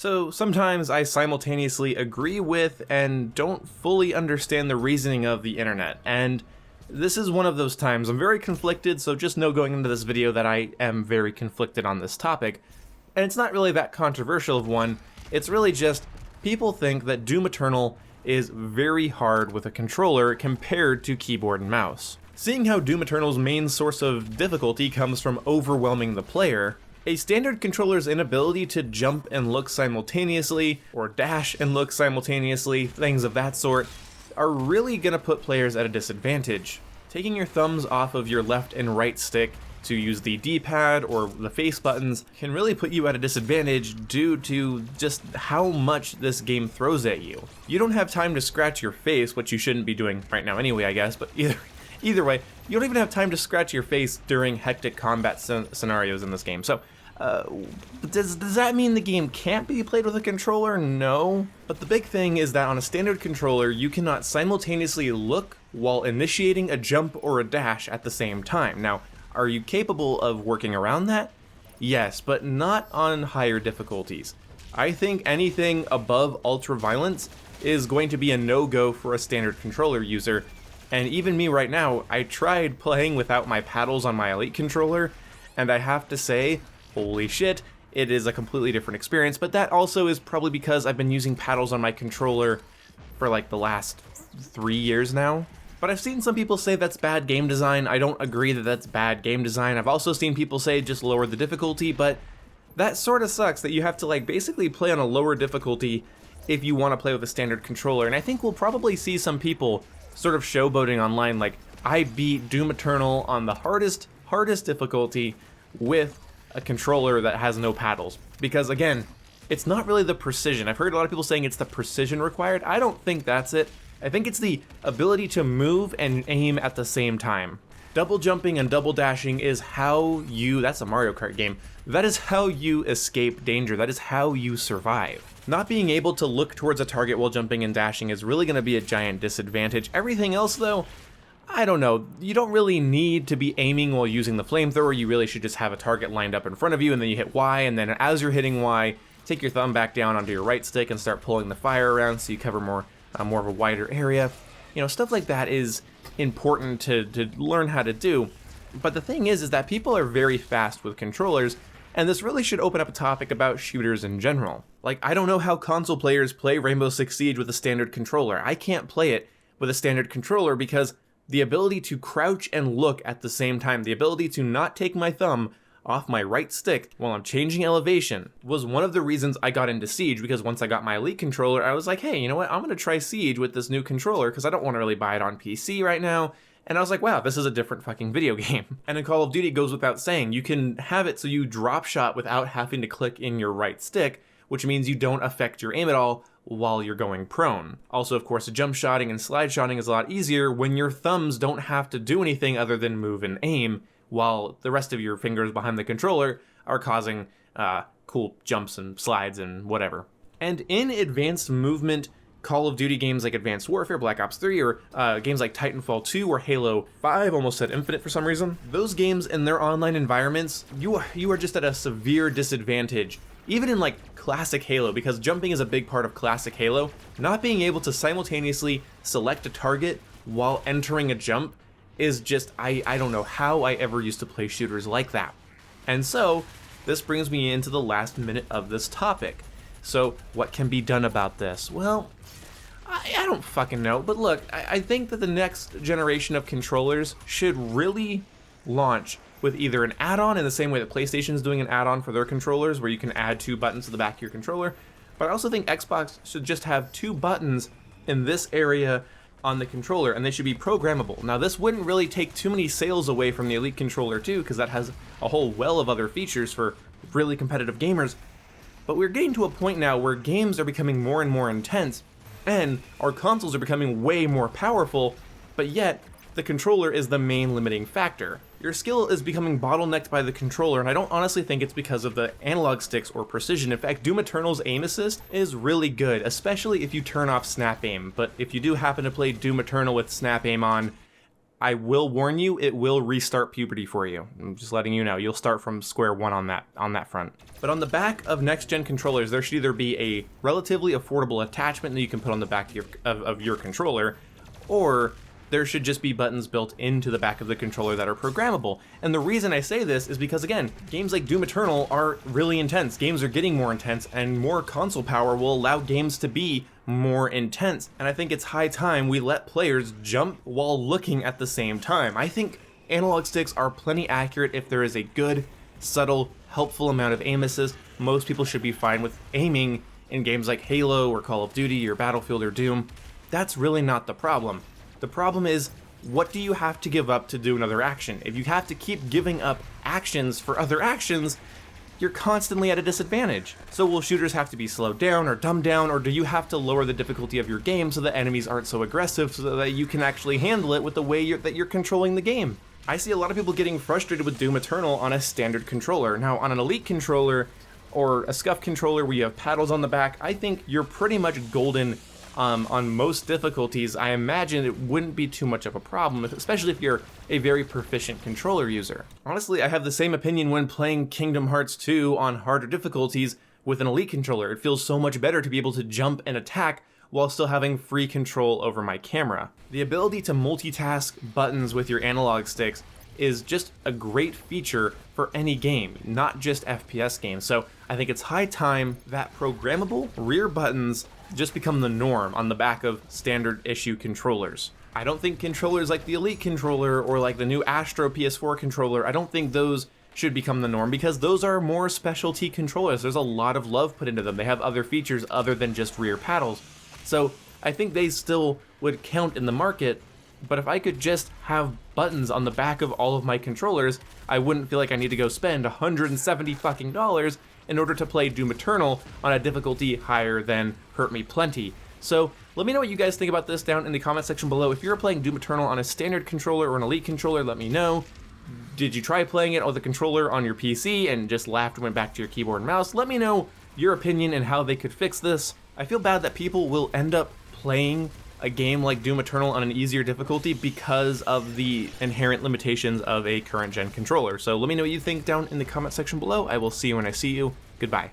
So sometimes I simultaneously agree with and don't fully understand the reasoning of the internet, and this is one of those times. I'm very conflicted, so just know going into this video that I am very conflicted on this topic. And it's not really that controversial of one, it's really just people think that Doom Eternal is very hard with a controller compared to keyboard and mouse. Seeing how Doom Eternal's main source of difficulty comes from overwhelming the player, a standard controller's inability to jump and look simultaneously, or dash and look simultaneously, things of that sort, are really gonna put players at a disadvantage. Taking your thumbs off of your left and right stick to use the D-pad or the face buttons can really put you at a disadvantage due to just how much this game throws at you. You don't have time to scratch your face, which you shouldn't be doing right now anyway, I guess, but either way, you don't even have time to scratch your face during hectic combat scenarios in this game. So, does that mean the game can't be played with a controller? No. But the big thing is that on a standard controller, you cannot simultaneously look while initiating a jump or a dash at the same time. Now, are you capable of working around that? Yes, but not on higher difficulties. I think anything above ultra violence is going to be a no-go for a standard controller user. And even me right now, I tried playing without my paddles on my Elite controller, and I have to say, holy shit, it is a completely different experience, but that also is probably because I've been using paddles on my controller for like the last 3 years now. But I've seen some people say that's bad game design. I don't agree that that's bad game design. I've also seen people say just lower the difficulty, but that sort of sucks that you have to like basically play on a lower difficulty if you want to play with a standard controller. And I think we'll probably see some people sort of showboating online like, I beat Doom Eternal on the hardest difficulty with a controller that has no paddles. Because again, it's not really the precision. I've heard a lot of people saying it's the precision required. I don't think that's it. I think it's the ability to move and aim at the same time. Double jumping and double dashing is how you, that's a Mario Kart game, that is how you escape danger, that is how you survive. Not being able to look towards a target while jumping and dashing is really going to be a giant disadvantage. Everything else though, I don't know, you don't really need to be aiming while using the flamethrower. You really should just have a target lined up in front of you, and then you hit Y, and then as you're hitting Y, take your thumb back down onto your right stick and start pulling the fire around so you cover more of a wider area. You know, stuff like that is important to learn how to do. But the thing is that people are very fast with controllers, and this really should open up a topic about shooters in general. Like, I don't know how console players play Rainbow Six Siege with a standard controller. I can't play it with a standard controller because the ability to crouch and look at the same time, the ability to not take my thumb off my right stick while I'm changing elevation was one of the reasons I got into Siege, because once I got my Elite controller, I was like, hey, you know what, I'm gonna try Siege with this new controller because I don't want to really buy it on PC right now. And I was like, wow, this is a different fucking video game. And in Call of Duty, it goes without saying, you can have it so you drop shot without having to click in your right stick, which means you don't affect your aim at all while you're going prone. Also, of course, jump shotting and slide shotting is a lot easier when your thumbs don't have to do anything other than move and aim, while the rest of your fingers behind the controller are causing cool jumps and slides and whatever. And in advanced movement Call of Duty games like Advanced Warfare, Black Ops 3, or games like Titanfall 2 or Halo 5, almost said Infinite for some reason, those games in their online environments, you are just at a severe disadvantage. Even in like classic Halo, because jumping is a big part of classic Halo, not being able to simultaneously select a target while entering a jump is just, I don't know how I ever used to play shooters like that. And so, this brings me into the last minute of this topic. So, what can be done about this? Well, I don't fucking know, but look, I think that the next generation of controllers should really launch with either an add-on in the same way that PlayStation's doing an add-on for their controllers where you can add 2 buttons to the back of your controller, but I also think Xbox should just have 2 buttons in this area on the controller, and they should be programmable. Now, this wouldn't really take too many sales away from the Elite controller too, because that has a whole well of other features for really competitive gamers, but we're getting to a point now where games are becoming more and more intense, and our consoles are becoming way more powerful, but yet the controller is the main limiting factor. Your skill is becoming bottlenecked by the controller, and I don't honestly think it's because of the analog sticks or precision. In fact, Doom Eternal's aim assist is really good, especially if you turn off snap aim, but if you do happen to play Doom Eternal with snap aim on, I will warn you, it will restart puberty for you. I'm just letting you know, you'll start from square one on that front. But on the back of next-gen controllers, there should either be a relatively affordable attachment that you can put on the back of your controller, or there should just be buttons built into the back of the controller that are programmable. And the reason I say this is because, again, games like Doom Eternal are really intense. Games are getting more intense, and more console power will allow games to be more intense. And I think it's high time we let players jump while looking at the same time. I think analog sticks are plenty accurate if there is a good, subtle, helpful amount of aim assist. Most people should be fine with aiming in games like Halo or Call of Duty or Battlefield or Doom. That's really not the problem. The problem is, what do you have to give up to do another action? If you have to keep giving up actions for other actions, you're constantly at a disadvantage. So will shooters have to be slowed down or dumbed down, or do you have to lower the difficulty of your game so that enemies aren't so aggressive so that you can actually handle it with the way that you're controlling the game? I see a lot of people getting frustrated with Doom Eternal on a standard controller. Now, on an Elite controller or a SCUF controller where you have paddles on the back, I think you're pretty much golden. On most difficulties. I imagine it wouldn't be too much of a problem, especially if you're a very proficient controller user. Honestly, I have the same opinion when playing Kingdom Hearts 2 on harder difficulties with an Elite controller. It feels so much better to be able to jump and attack while still having free control over my camera. The ability to multitask buttons with your analog sticks is just a great feature for any game, not just FPS games. So I think it's high time that programmable rear buttons just become the norm on the back of standard issue controllers. I don't think controllers like the Elite controller or like the new Astro PS4 controller, I don't think those should become the norm because those are more specialty controllers. There's a lot of love put into them. They have other features other than just rear paddles. So I think they still would count in the market, but if I could just have buttons on the back of all of my controllers, I wouldn't feel like I need to go spend $170 fucking in order to play Doom Eternal on a difficulty higher than Hurt Me Plenty. So let me know what you guys think about this down in the comment section below. If you're playing Doom Eternal on a standard controller or an Elite controller, let me know. Did you try playing it on the controller on your PC and just laughed and went back to your keyboard and mouse? Let me know your opinion and how they could fix this. I feel bad that people will end up playing a game like Doom Eternal on an easier difficulty because of the inherent limitations of a current gen controller. So let me know what you think down in the comment section below. I will see you when I see you. Goodbye.